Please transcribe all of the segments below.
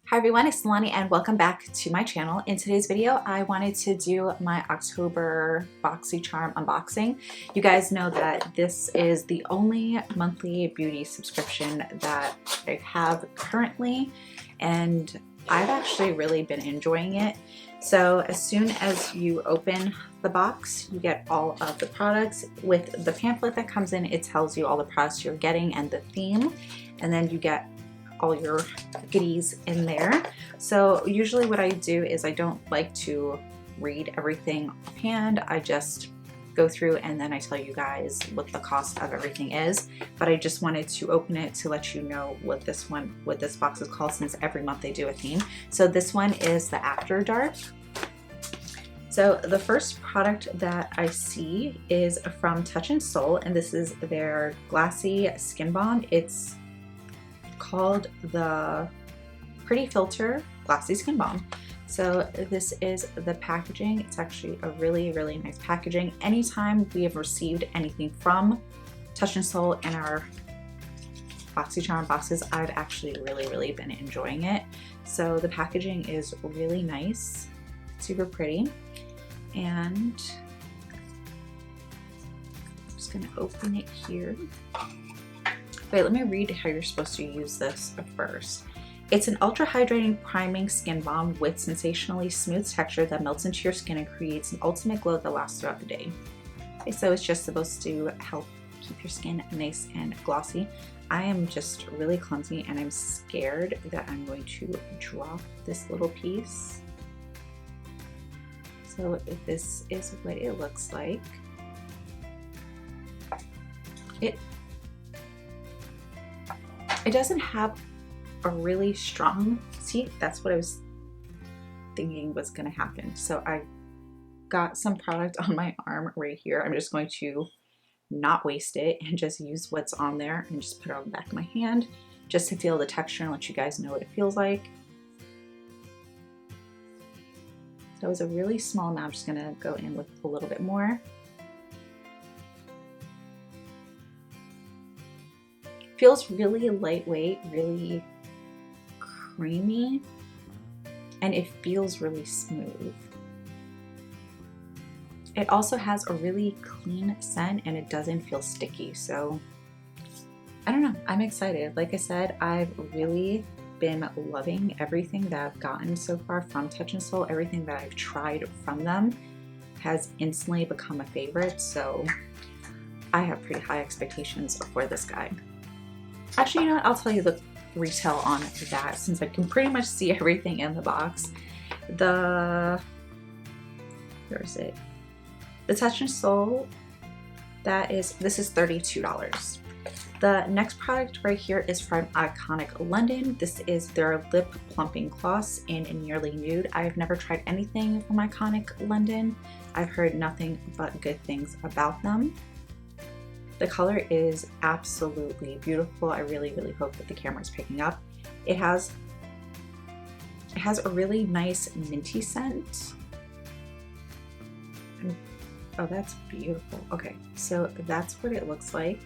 Hi everyone, it's Nalanie and welcome back to my channel. In today's video, I wanted to do my October BoxyCharm unboxing. You guys know that this is the only monthly beauty subscription that I have currently, and I've actually really been enjoying it. So as soon as you open the box, you get all of the products. With the pamphlet that comes in, it tells you all the products you're getting and the theme, and then you get all your goodies in there. So usually what I do is I don't like to read everything offhand. I just go through and then I tell you guys what the cost of everything is. But I just wanted to open it to let you know what this box is called, since every month they do a theme. So this one is the After Dark. So the first product that I see is from Touch in Sol, and this is their Glassy Skin Balm. It's called the Pretty Filter Glassy Skin Balm. So this is the packaging. It's actually a really nice packaging. Anytime we have received anything from Touch in Sol in our BoxyCharm boxes, I've actually really been enjoying it. So the packaging is really nice, super pretty, and I'm just gonna open it here. Wait, let me read how you're supposed to use this first. It's an ultra hydrating priming skin balm with sensationally smooth texture that melts into your skin and creates an ultimate glow that lasts throughout the day. Okay, so it's just supposed to help keep your skin nice and glossy. I am just really clumsy and I'm scared that I'm going to drop this little piece. So this is what it looks like. It doesn't have a really strong, see, that's what I was thinking was gonna happen. So I got some product on my arm right here. I'm just going to not waste it and just use what's on there and just put it on the back of my hand just to feel the texture and let you guys know what it feels like. So it was a really small amount. I'm just gonna go in with a little bit more. Feels really lightweight, really creamy, and it feels really smooth. It also has a really clean scent and it doesn't feel sticky. So I don't know, I'm excited. Like I said, I've really been loving everything that I've gotten so far from Touch in Sol. Everything that I've tried from them has instantly become a favorite. So I have pretty high expectations for this guy. Actually, you know what? I'll tell you the retail on that, since I can pretty much see everything in the box. Where is it? The Touch in Sol, this is $32. The next product right here is from Iconic London. This is their lip plumping gloss in Nearly Nude. I've never tried anything from Iconic London. I've heard nothing but good things about them. The color is absolutely beautiful. I really hope that the camera is picking up. It has a really nice minty scent. Oh, that's beautiful. Okay, so that's what it looks like.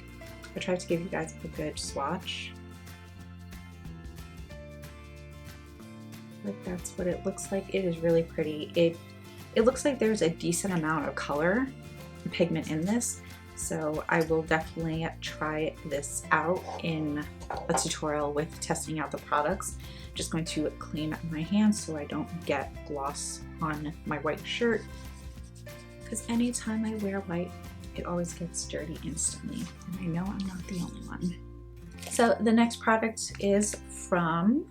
I tried to give you guys a good swatch. But that's what it looks like. It is really pretty. It looks like there's a decent amount of color and pigment in this. So I will definitely try this out in a tutorial with testing out the products. Just going to clean my hands so I don't get gloss on my white shirt, because anytime I wear white, it always gets dirty instantly. And I know I'm not the only one. So the next product is from,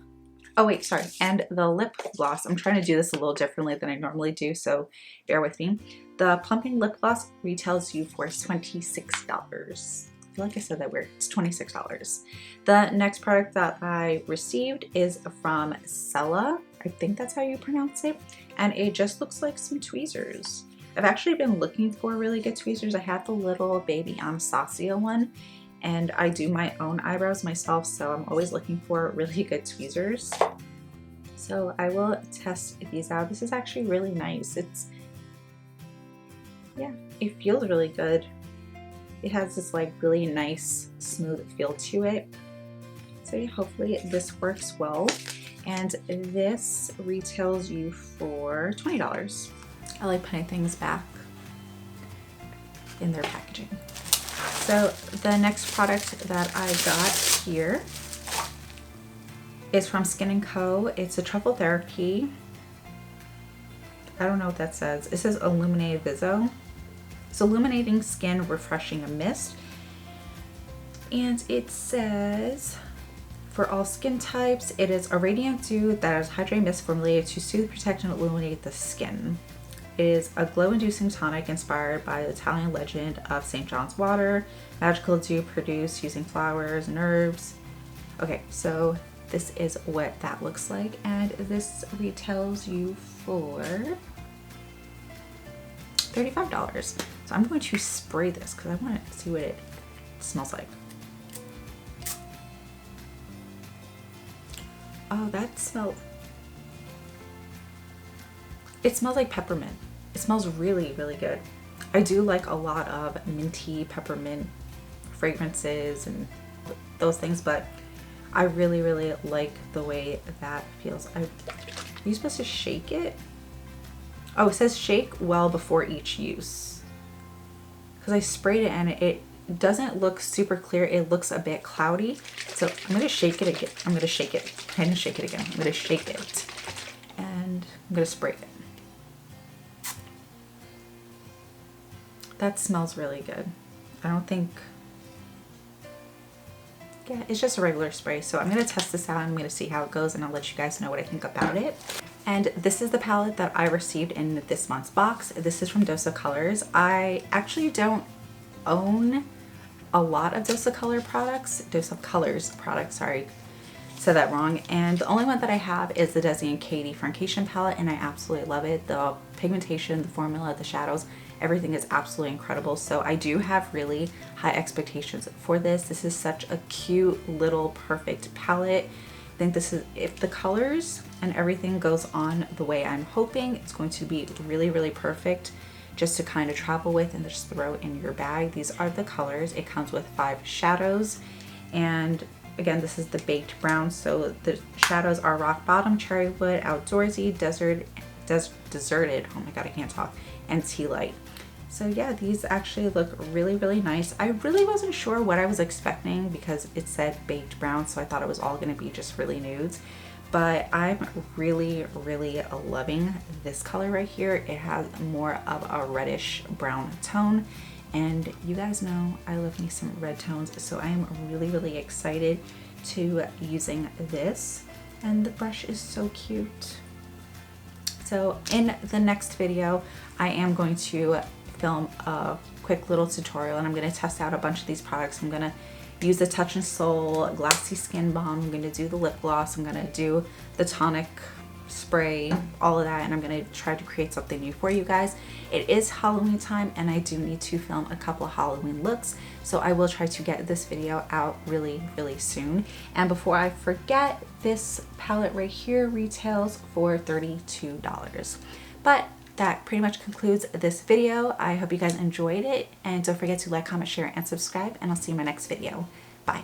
oh wait, sorry, and the lip gloss. I'm trying to do this a little differently than I normally do, so bear with me. The Plumping Lip Gloss retails you for $26. I feel like I said that weird. It's $26. The next product that I received is from Sella. I think that's how you pronounce it. And it just looks like some tweezers. I've actually been looking for really good tweezers. I have the little baby Anastasia one, and I do my own eyebrows myself, so I'm always looking for really good tweezers. So I will test these out. This is actually really nice. Yeah, it feels really good. It has this like really nice smooth feel to it. So yeah, hopefully this works well. And this retails you for $20. I like putting things back in their packaging. So the next product that I got here is from Skin & Co. It's a truffle therapy. I don't know what that says. It says Illuminated Viso. It's illuminating skin, refreshing mist. And it says, for all skin types, it is a radiant dew that is hydrating mist formulated to soothe, protect, and illuminate the skin. It is a glow-inducing tonic inspired by the Italian legend of St. John's water. Magical dew produced using flowers and herbs. Okay, so this is what that looks like, and this retails you for $35. So I'm going to spray this because I want to see what it smells like. Oh, that smells, it smells like peppermint. It smells really, really good. I do like a lot of minty peppermint fragrances and those things, but I really, really like the way that feels. Are you supposed to shake it? Oh, it says shake well before each use. Because I sprayed it and it doesn't look super clear. It looks a bit cloudy. So I'm going to shake it again. I'm going to shake it. I didn't shake it again. I'm going to shake it. And I'm going to spray it. That smells really good. I don't think, yeah, it's just a regular spray. So I'm going to test this out. I'm going to see how it goes and I'll let you guys know what I think about it. And this is the palette that I received in this month's box. This is from Dose of Colors. I actually don't own a lot of Dose of Colors products, sorry, said that wrong. And the only one that I have is the Desi and Katie Francation palette, and I absolutely love it. The pigmentation, the formula, the shadows, everything is absolutely incredible. So I do have really high expectations for this. This is such a cute little perfect palette. I think this is, if the colors and everything goes on the way I'm hoping, it's going to be really, really perfect just to kind of travel with and just throw in your bag. These are the colors. It comes with 5 shadows, and again, this is the baked brown. So the shadows are Rock Bottom, Cherry Wood, Outdoorsy, Deserted, oh my god, I can't talk, and Tea Light. So yeah, these actually look really, really nice. I really wasn't sure what I was expecting because it said baked brown, so I thought it was all going to be just really nudes. But I'm really, really loving this color right here. It has more of a reddish brown tone, and you guys know I love me some red tones, so I am really, really excited to using this. And the brush is so cute. So in the next video, I am going to film a quick little tutorial, and I'm going to test out a bunch of these products. I'm going to use the Touch and Soul Glassy Skin Balm. I'm going to do the lip gloss. I'm going to do the tonic spray, all of that, and I'm going to try to create something new for you guys. It is Halloween time, and I do need to film a couple of Halloween looks, so I will try to get this video out really, really soon. And before I forget, this palette right here retails for $32. But that pretty much concludes this video. I hope you guys enjoyed it, and don't forget to like, comment, share, and subscribe, and I'll see you in my next video. Bye.